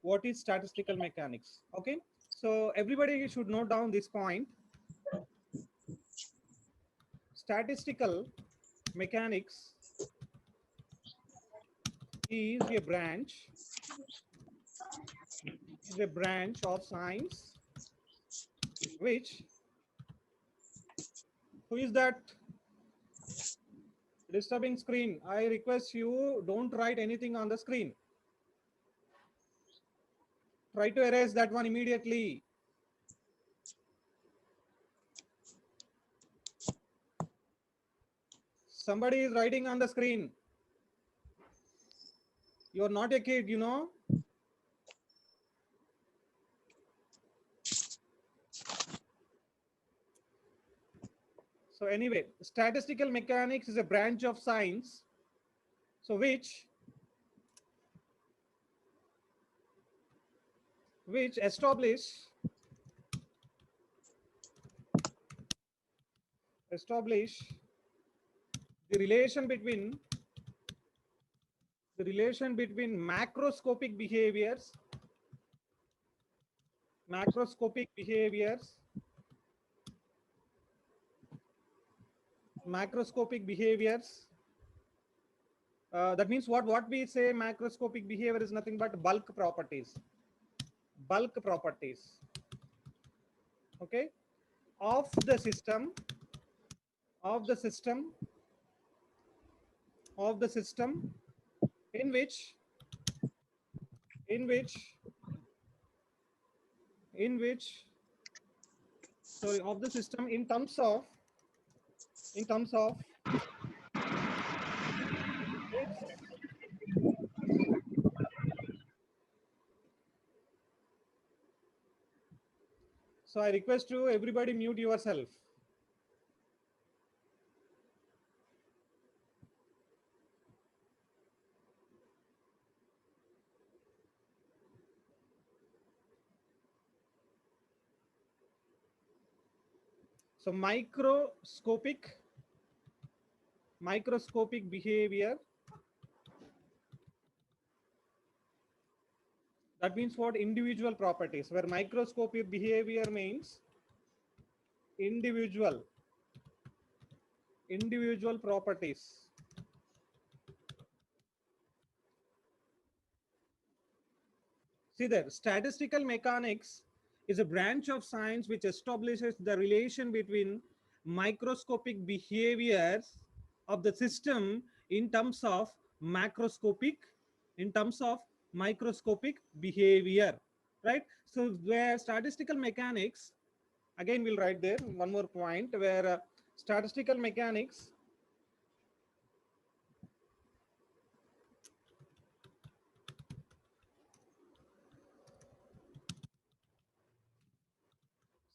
what is statistical mechanics. Okay, so everybody should note down this point. Statistical mechanics is a branch of science which, who is that disturbing screen? I request you, don't write anything on the screen. Try to erase that one immediately. Somebody is writing on the screen. You're not a kid, you know. So anyway, statistical mechanics is a branch of science, so which establish the relation between macroscopic behaviors macroscopic behaviors that means what we say macroscopic behavior is nothing but bulk properties, okay, of the system of the system of the system in which in which in which sorry of the system in terms of its, so I request you everybody mute yourself. So microscopic behavior, that means what? Individual properties, where microscopic behavior means individual properties. See there, statistical mechanics is a branch of science which establishes the relation between microscopic behaviors of the system in terms of macroscopic, in terms of microscopic behavior, right? So where statistical mechanics, again we'll write there one more point, where statistical mechanics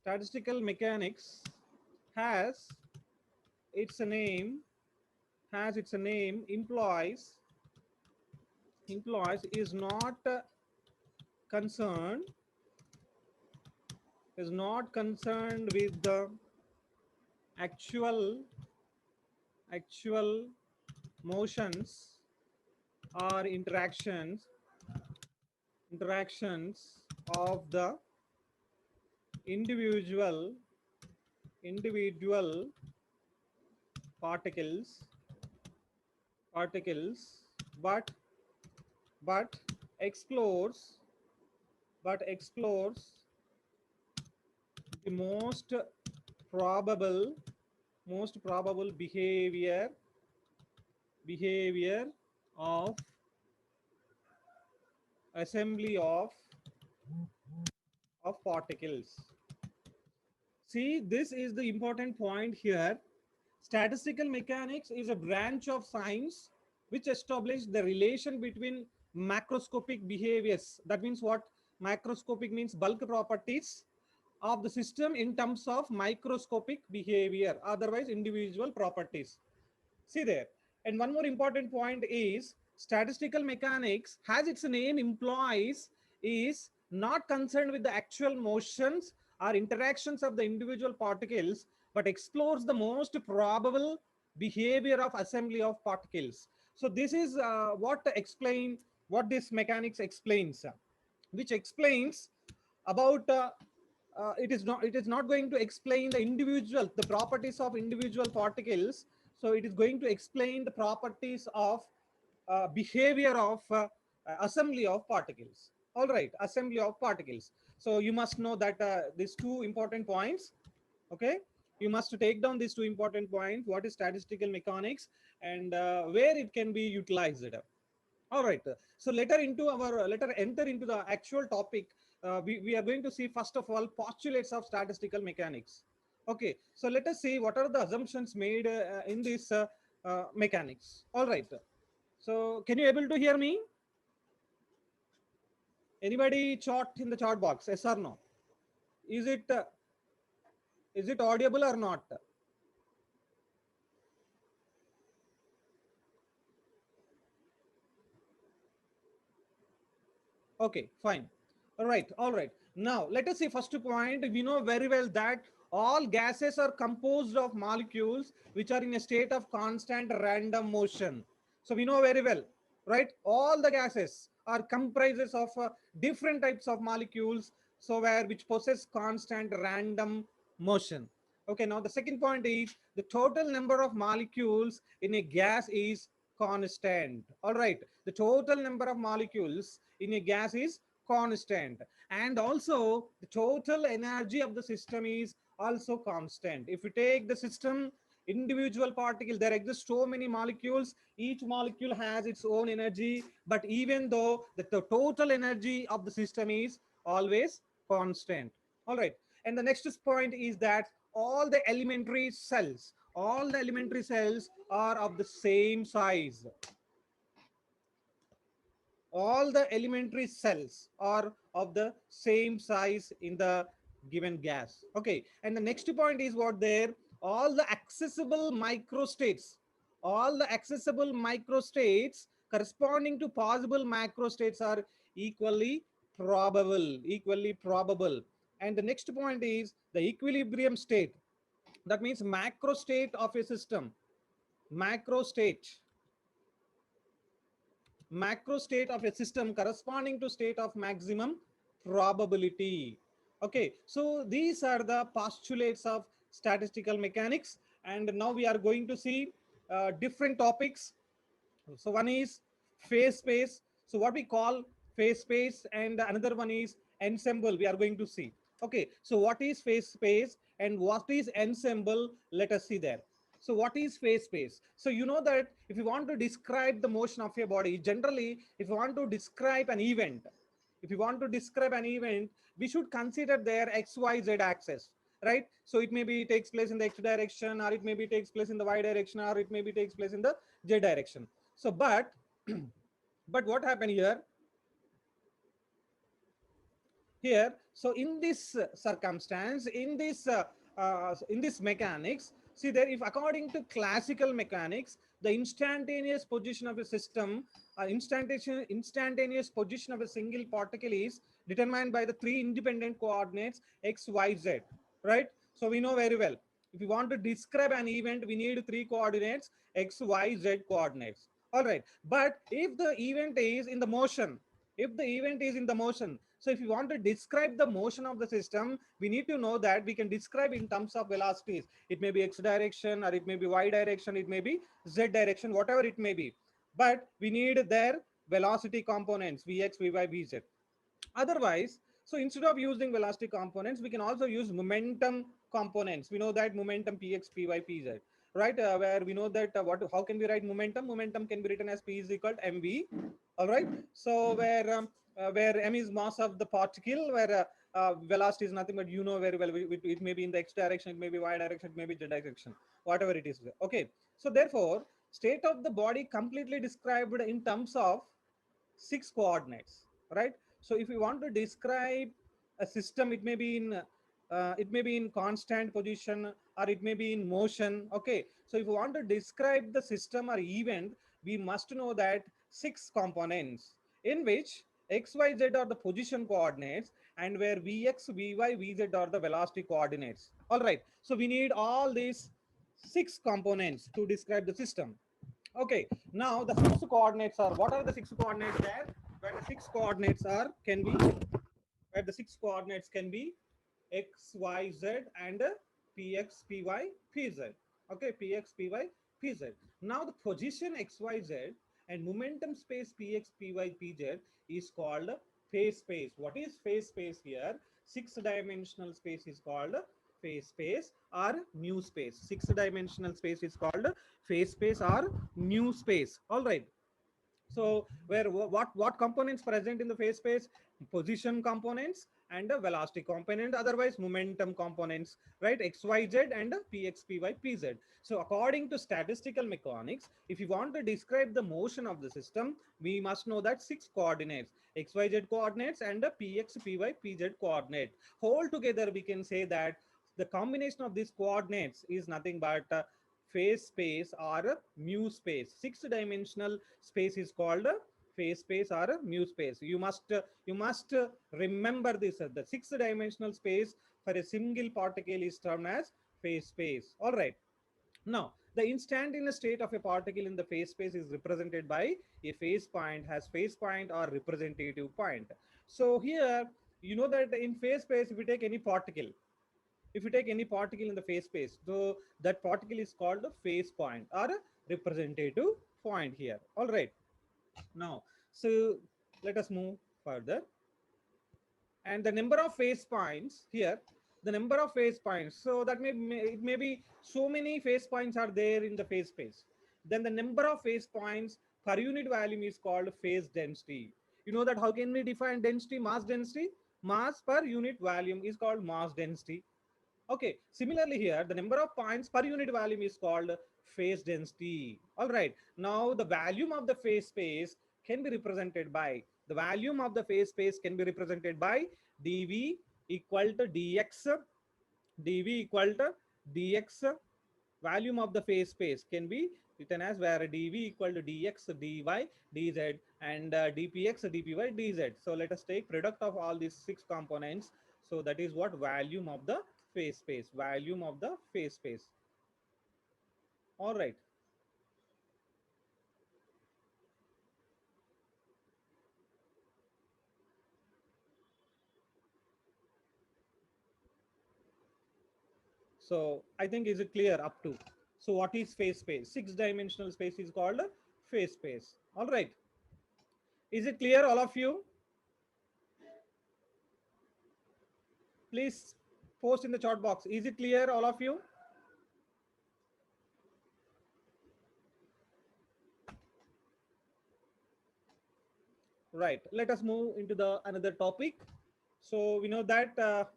statistical mechanics has its name implies is not concerned with the actual motions or interactions of the individual particles, but but explores the probable most probable behavior of assembly of particles. See, this is the important point here. Statistical mechanics is a branch of science which establishes the relation between macroscopic behaviors. That means what? Macroscopic means bulk properties of the system in terms of microscopic behavior, otherwise individual properties. See there. And one more important point is statistical mechanics, has its name implies, is not concerned with the actual motions or interactions of the individual particles, but explores the most probable behavior of assembly of particles. So this is what this mechanics explains. which explains about it is not going to explain the properties of individual particles. So it is going to explain the properties of behavior of assembly of particles. All right, assembly of particles. So you must know that these two important points. Okay, you must take down these two important points: what is statistical mechanics, and where it can be utilized. All right. So let us enter into the actual topic. We are going to see first of all postulates of statistical mechanics. Okay. So let us see what are the assumptions made in this mechanics. All right. So can you able to hear me? Anybody chat in the chat box? Yes or no? Is it uh, is it audible or not? Okay, fine. All right, all right. Now, let us see first point. We know very well that all gases are composed of molecules which are in a state of constant random motion. So we know very well, right? All the gases are comprises of different types of molecules, so where which possess constant random motion. Okay, now the second point is the total number of molecules in a gas is constant. All right, the total number of molecules in a gas is constant, and also the total energy of the system is also constant. If you take the system individual particle, there exist so many molecules, each molecule has its own energy, but even though the total energy of the system is always constant. All right, and the next point is that all the elementary cells are of the same size. All the elementary cells are of the same size in the given gas. Okay, and the next point is what there, all the accessible microstates, all the accessible microstates corresponding to possible macrostates are equally probable. And the next point is the equilibrium state. That means macro state of a system, macro state macro state of a system corresponding to state of maximum probability. Okay, so these are the postulates of statistical mechanics, and now we are going to see different topics. So one is phase space. So what we call phase space, and another one is ensemble. We are going to see. Okay, so what is phase space and what is ensemble? Let us see there. So what is phase space? So you know that if you want to describe the motion of your body, generally, if you want to describe an event, we should consider their x, y, z axis, right? So it maybe takes place in the x direction, or it maybe takes place in the y direction, or it maybe takes place in the z direction. So, but but what happened here? So in this circumstance, in this mechanics, see there, if according to classical mechanics, the instantaneous position of a system, instantaneous position of a single particle is determined by the three independent coordinates x, y, z, right? So we know very well, if you want to describe an event, we need three coordinates, x, y, z coordinates. All right, but if the event is in the motion, so if you want to describe the motion of the system, we need to know that we can describe in terms of velocities. It may be x direction, or it may be y direction, it may be z direction, whatever it may be. But we need their velocity components, vx, vy, vz. Otherwise, so instead of using velocity components, we can also use momentum components. We know that momentum px, py, pz, right? Where we know that how can we write momentum? Momentum can be written as p is equal to mv. All right. So where m is mass of the particle, where velocity is nothing but, you know very well, it may be in the x direction, it may be y direction, it may be z direction, whatever it is. Okay. So therefore, state of the body completely described in terms of six coordinates, right? So if you want to describe a system, it may be in constant position, or it may be in motion. Okay, so if you want to describe the system or event, we must know that six components, in which x, y, z are the position coordinates, and where vx, vy, vz are the velocity coordinates. All right, so we need all these six components to describe the system. Okay, now the six coordinates are, what are the six coordinates there? where the six coordinates are can be where the six coordinates can be x, y, z, and px, py, pz. Okay, px, py, pz. Now the position x, y, z and momentum space px, py, pz is called phase space. What is phase space here? Six-dimensional space is called phase space or nu space. Six-dimensional space is called phase space or nu space. All right. So where what components present in the phase space? Position components and a velocity component, otherwise momentum components, right? XYZ and PX, PY, PZ. So according to statistical mechanics, if you want to describe the motion of the system, we must know that six coordinates, XYZ coordinates and a PX, PY, PZ coordinate. Whole together we can say that the combination of these coordinates is nothing but phase space or mu space. Six-dimensional space is called phase space or mu space. You must remember this. The six-dimensional space for a single particle is termed as phase space. All right. Now, the instantaneous state of a particle in the phase space is represented by a phase point, has phase point or representative point. So here, you know that in phase space, if you take any particle, if you take any particle in the phase space, so that particle is called a phase point or a representative point here. All right. Now, so let us move further. And the number of phase points here, the number of phase points. So that it may be so many phase points are there in the phase space. Then the number of phase points per unit volume is called phase density. You know that how can we define density, mass density? Mass per unit volume is called mass density. Okay, similarly here, the number of points per unit volume is called phase density. All right, now the volume of the phase space can be represented by, the volume of the phase space can be represented by dV equal to dx, dV equal to dx, volume of the phase space can be written as where dV equal to dx, dy, dz, and dpx, dpy, dz. So let us take product of all these six components. So that is what volume of the phase space, volume of the phase space. All right. So I think is it clear up to? So what is phase space? Six-dimensional space is called phase space. All right. Is it clear, all of you? Please post in the chat box. Is it clear, all of you? Right. Let us move into the another topic. So we know that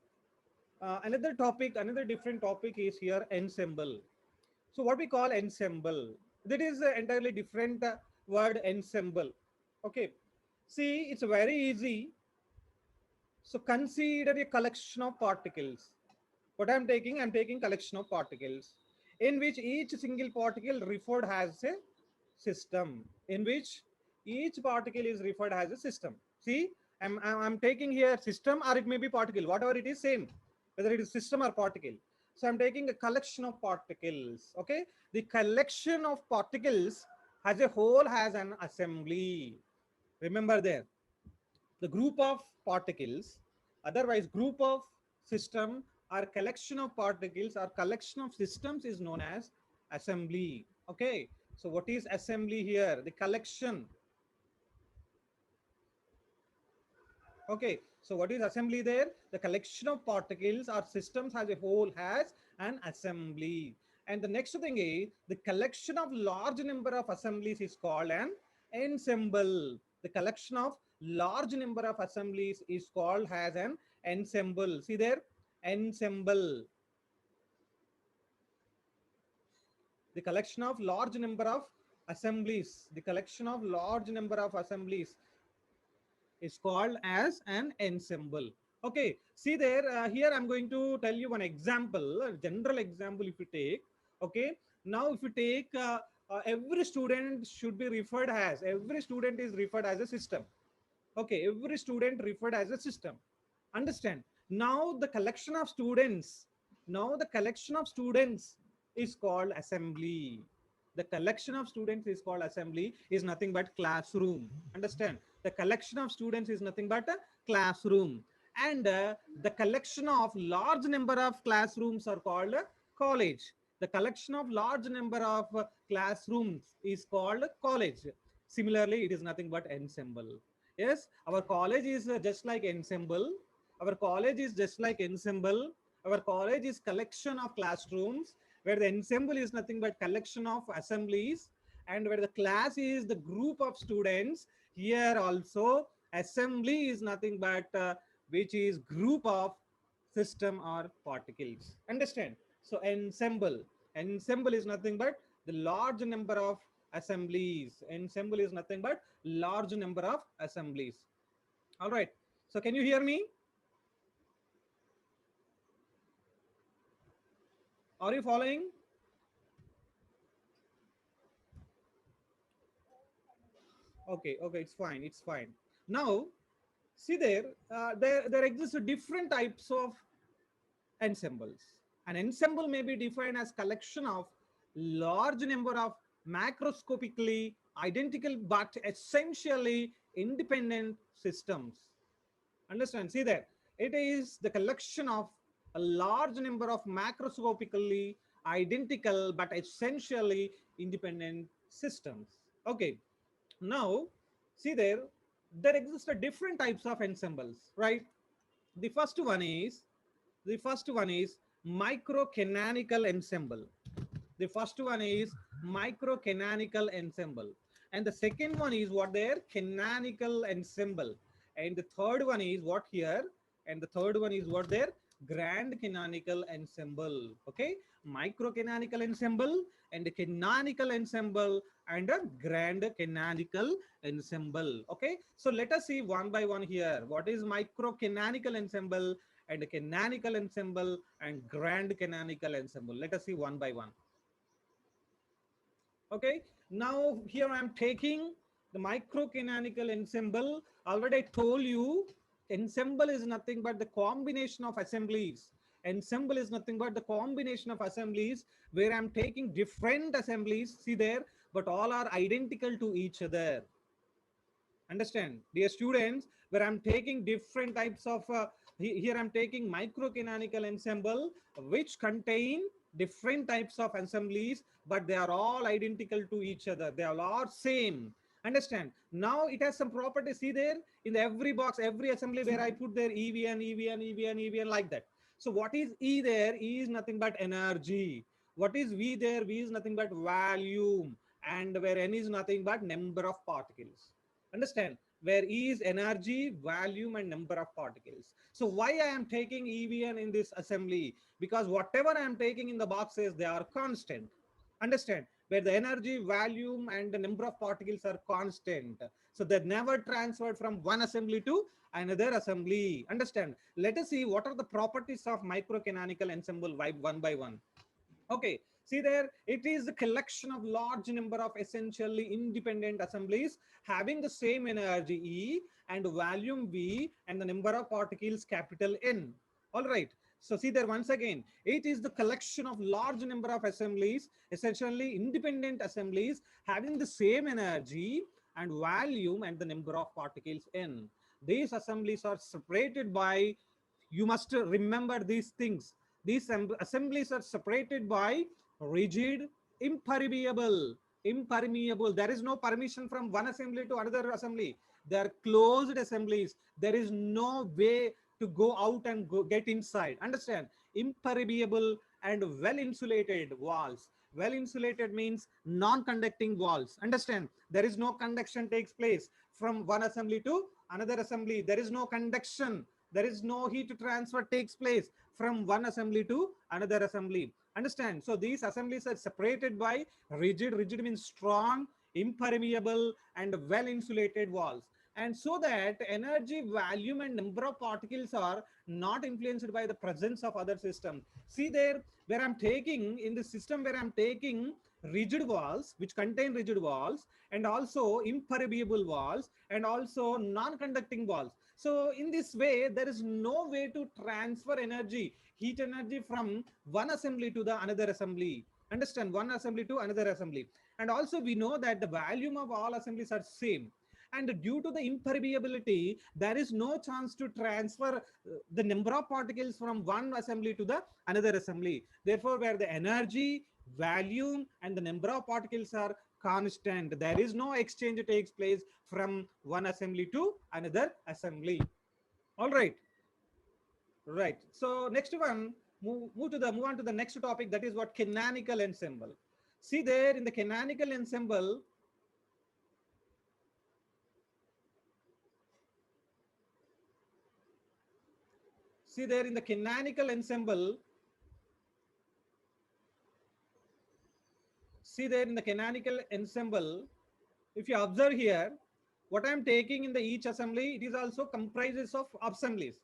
another different topic is here ensemble. So what we call ensemble, that is an entirely different word, ensemble. Okay. See, it's very easy. So consider a collection of particles. What I'm taking collection of particles in which each single particle referred as a system, in which each particle is referred as a system. See, I'm taking here system or it may be particle, whatever it is, same, whether it is system or particle. So I'm taking a collection of particles. Okay, the collection of particles as a whole has an assembly. Remember there, the group of particles, otherwise group of system or collection of particles or collection of systems is known as assembly. Okay, so what is assembly here? The collection. Okay, so what is assembly there? The collection of particles or systems as a whole has an assembly. And the next thing is the collection of large number of assemblies is called an ensemble. The collection of large number of assemblies is called as an ensemble. See there, ensemble. The collection of large number of assemblies, the collection of large number of assemblies is called as an ensemble. Okay, see there, here I'm going to tell you one example, a general example if you take. Okay, now if you take every student should be referred as, every student is referred as a system. Okay, every student referred as a system. Understand? Now the collection of students, now the collection of students is called assembly. The collection of students is called assembly, is nothing but classroom. Understand? The collection of students is nothing but a classroom. And the collection of large number of classrooms are called a college. The collection of large number of classrooms is called college. Similarly, it is nothing but ensemble. Yes, our college is just like ensemble. Our college is just like ensemble. Our college is collection of classrooms, where the ensemble is nothing but collection of assemblies, and where the class is the group of students. Here also assembly is nothing but which is group of system or particles. Understand? So ensemble is nothing but the large number of assemblies. Ensemble is nothing but large number of assemblies. All right, so can you hear me? Are you following? Okay, okay, it's fine, it's fine. Now see there, there exists different types of ensembles. An ensemble may be defined as collection of large number of macroscopically identical but essentially independent systems. Understand? See there, it is the collection of a large number of macroscopically identical but essentially independent systems. Okay, now see there, there exist a different types of ensembles, right? The first one is the first one is microcanonical ensemble. The first one is microcanonical ensemble. And the second one is what there? Canonical ensemble. And the third one is what here? And the third one is what there? Grand canonical ensemble. Okay. Microcanonical ensemble and a canonical ensemble and a grand canonical ensemble. Okay. So let us see one by one here. What is microcanonical ensemble and a canonical ensemble and grand canonical ensemble? Let us see one by one. Okay, now here I am taking the microcanonical ensemble. Already I told you ensemble is nothing but the combination of assemblies. Ensemble is nothing but the combination of assemblies where I'm taking different assemblies, see there, but all are identical to each other. Understand, dear students, where I'm taking different types of here I'm taking microcanonical ensemble which contain different types of assemblies, but they are all identical to each other, they are all same. Understand? Now it has some properties. See there, in every box, every assembly where I put there EVN, EVN, EVN, EVN, like that. So what is E there? E is nothing but energy. What is V there? V is nothing but volume, and where N is nothing but number of particles. Understand? Where E is energy, volume, and number of particles. So why I am taking EVN in this assembly? Because whatever I am taking in the boxes, they are constant. Understand? Where the energy, volume, and the number of particles are constant. So they're never transferred from one assembly to another assembly. Understand? Let us see what are the properties of microcanonical ensemble one by one. Okay, see there, it is the collection of large number of essentially independent assemblies having the same energy E and volume V and the number of particles capital N. All right. So see there once again, it is the collection of large number of assemblies, essentially independent assemblies having the same energy and volume and the number of particles N. These assemblies are separated by, you must remember these things. These assemblies are separated by rigid, impermeable, impermeable. There is no permission from one assembly to another assembly. They are closed assemblies. There is no way to go out and get inside. Understand? Impermeable and well insulated walls. Well insulated means non-conducting walls. Understand? There is no conduction takes place from one assembly to another assembly. There is no conduction, there is no heat transfer takes place from one assembly to another assembly. Understand? So these assemblies are separated by rigid means strong, impermeable, and well insulated walls. And so that energy, volume, and number of particles are not influenced by the presence of other systems. See there, where I'm taking in the system, where I'm taking rigid walls which contain rigid walls, and also impermeable walls, and also non-conducting walls. So in this way, there is no way to transfer energy, heat energy from one assembly to the another assembly. Understand? One assembly to another assembly. And also we know that the volume of all assemblies are same. And due to the impermeability, there is no chance to transfer the number of particles from one assembly to the another assembly. Therefore, where the energy, volume, and the number of particles are constant, there is no exchange takes place from one assembly to another assembly. All right. Right. So next one, move on to the next topic. That is what canonical ensemble. See there in the canonical ensemble, see there in the canonical ensemble, see there in the canonical ensemble, if you observe here, what I'm taking in the each assembly, it is also comprises of assemblies.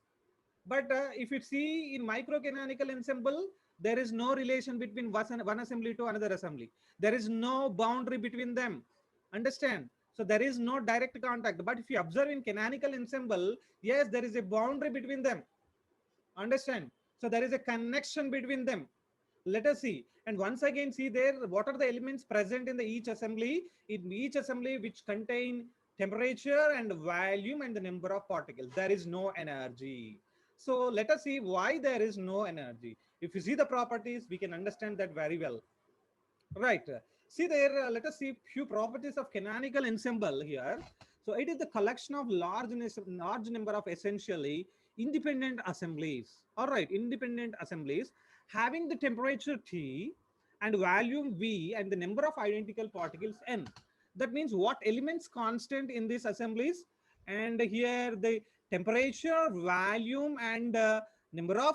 But if you see in microcanonical ensemble, there is no relation between one assembly to another assembly. There is no boundary between them. Understand? So there is no direct contact. But if you observe in canonical ensemble, yes, there is a boundary between them. Understand? So there is a connection between them. Let us see. And once again, see there, what are the elements present in the each assembly? In each assembly, which contain temperature and volume and the number of particles. There is no energy. So let us see why there is no energy. If you see the properties, we can understand that very well. Right. See there, let us see few properties of canonical ensemble here. So it is the collection of large number of essentially independent assemblies. All right, independent assemblies having the temperature T and volume V and the number of identical particles N. That means what elements constant in these assemblies? And here the temperature, volume, and number of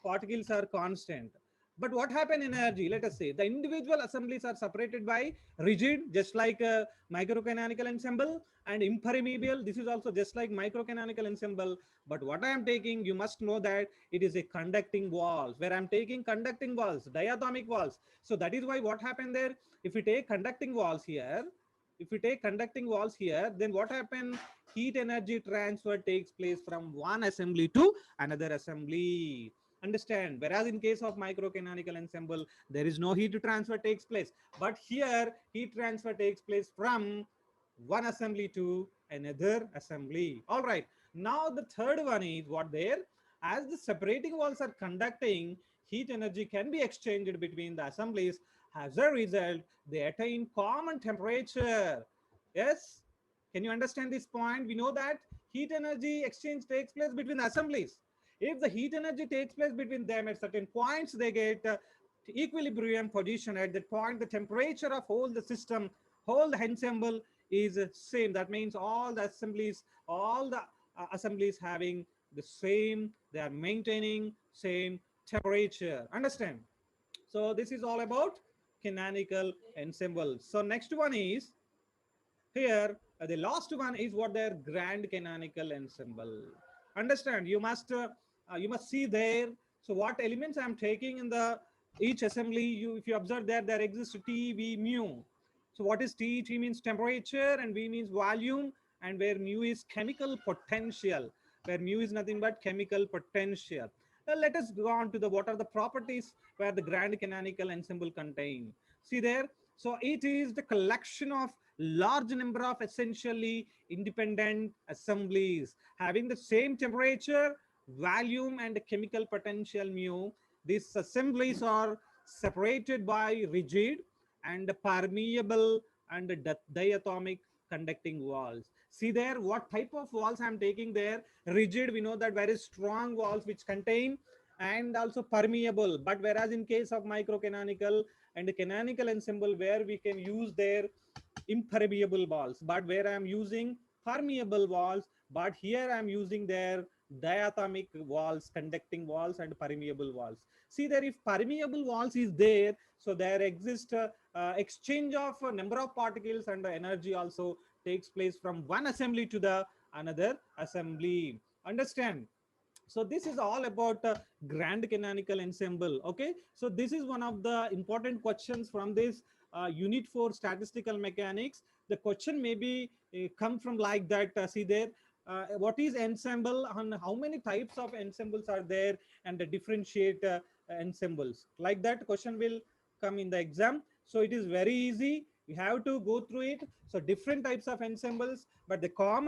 particles are constant. But what happened in energy? Let us say the individual assemblies are separated by rigid, just like a microcanonical ensemble, and impermeable. This is also just like microcanonical ensemble. But what I am taking, you must know that it is a conducting walls, where I'm taking conducting walls, diatomic walls. So that is why what happened there, if we take conducting walls here, if we take conducting walls here, then what happened? Heat energy transfer takes place from one assembly to another assembly. Understand? Whereas in case of microcanonical ensemble, there is no heat transfer takes place. But here, heat transfer takes place from one assembly to another assembly. All right. Now the third one is what there? As the separating walls are conducting, heat energy can be exchanged between the assemblies. As a result, they attain common temperature. Yes? Can you understand this point? We know that heat energy exchange takes place between assemblies. If the heat energy takes place between them at certain points, they get equilibrium position. At that point, the temperature of whole the system, whole the ensemble is same. That means all the assemblies having the same, they are maintaining same temperature. Understand? So this is all about canonical ensemble. So next one is here, the last one is what their grand canonical ensemble. Understand? You must see there. So what elements I'm taking in the each assembly? If you observe that there exists T, V, mu. So what is T? T means temperature and V means volume, and where mu is chemical potential. Where mu is nothing but chemical potential. Let us go on to the what are the properties where the grand canonical ensemble contain. See there. So it is the collection of large number of essentially independent assemblies having the same temperature, volume, and chemical potential mu. These assemblies are separated by rigid and permeable and diatomic conducting walls. See there what type of walls I'm taking there. Rigid, we know that very strong walls which contain, and also permeable. But whereas in case of microcanonical and canonical ensemble, where we can use their impermeable walls, but where I'm using permeable walls, but here I'm using their diatomic walls, conducting walls, and permeable walls. See there, if permeable walls is there, so there exists exchange of a number of particles, and the energy also takes place from one assembly to the another assembly. Understand? So this is all about grand canonical ensemble. Okay, so this is one of the important questions from this unit for statistical mechanics. The question may be come from like that. See there, what is ensemble and how many types of ensembles are there, and the differentiate ensembles, like that question will come in the exam. So it is very easy. You have to go through it. So different types of ensembles, but the common